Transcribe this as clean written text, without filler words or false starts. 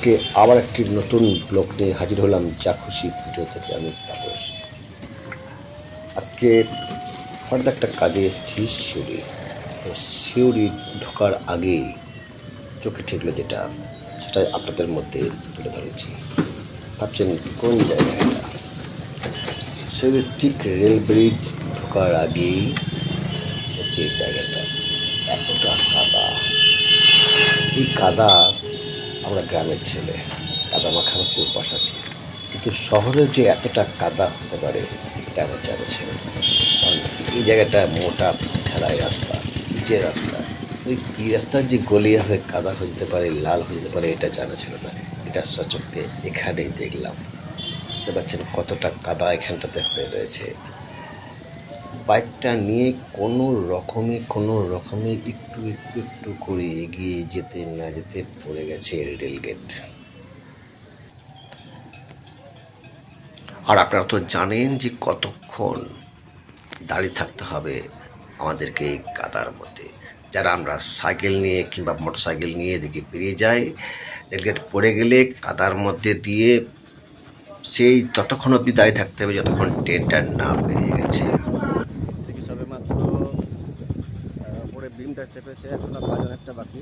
আজকে আবার একটি নতুন ব্লগ নিয়ে হাজির হলাম যা খুশি ভিডিও থেকে। আমি তাপস। আজকে হঠাৎ একটা কাজে এসেছি সিউড়ি। তো সিউড়ি ঢোকার আগেই চোখে ঠেকলো যেটা, সেটা আপনাদের মধ্যে তুলে ধরেছি। ভাবছেন কোন জায়গা এটা? সিউড়ির ঠিক রেল ব্রিজ ঢোকার আগেই হচ্ছে এই জায়গাটা। এতটা কাদা, এই কাদা, আমরা গ্রামের ছেলে, কাদা মাখামাখি অভ্যাস আছে, কিন্তু শহরে যে এতটা কাদা হতে পারে এটা আমার জানা ছিল না। কারণ এই জায়গাটা মোটা ঠেলাই রাস্তা, পিচের রাস্তা, ওই এই রাস্তার যে গলিয়া হয়ে কাদা হয়ে যেতে পারে, লাল হয়ে যেতে পারে, এটা জানা ছিল না। এটা সচক্ষে এখানেই দেখলাম। বুঝতে পারছেন কতটা কাদা এখানটাতে হয়ে রয়েছে। বাইকটা নিয়ে কোনো রকমে একটু করে এগিয়ে যেতে না যেতে পড়ে গেছে রেলগেট। আর আপনারা তো জানেন যে কতক্ষণ দাঁড়িয়ে থাকতে হবে আমাদেরকে এই কাদার মধ্যে। যারা আমরা সাইকেল নিয়ে কিংবা মোটর সাইকেল নিয়ে এদিকে বেরিয়ে যাই, রেলগেট পড়ে গেলে কাদার মধ্যে দিয়ে সেই ততক্ষণ অবধি দাঁড়িয়ে থাকতে হবে যতক্ষণ ট্রেনটা না বেরিয়ে গেছে। সবে মাত্র উপরে বিমটা চেপেছে, এখনো কাজ অনেকটা বাকি।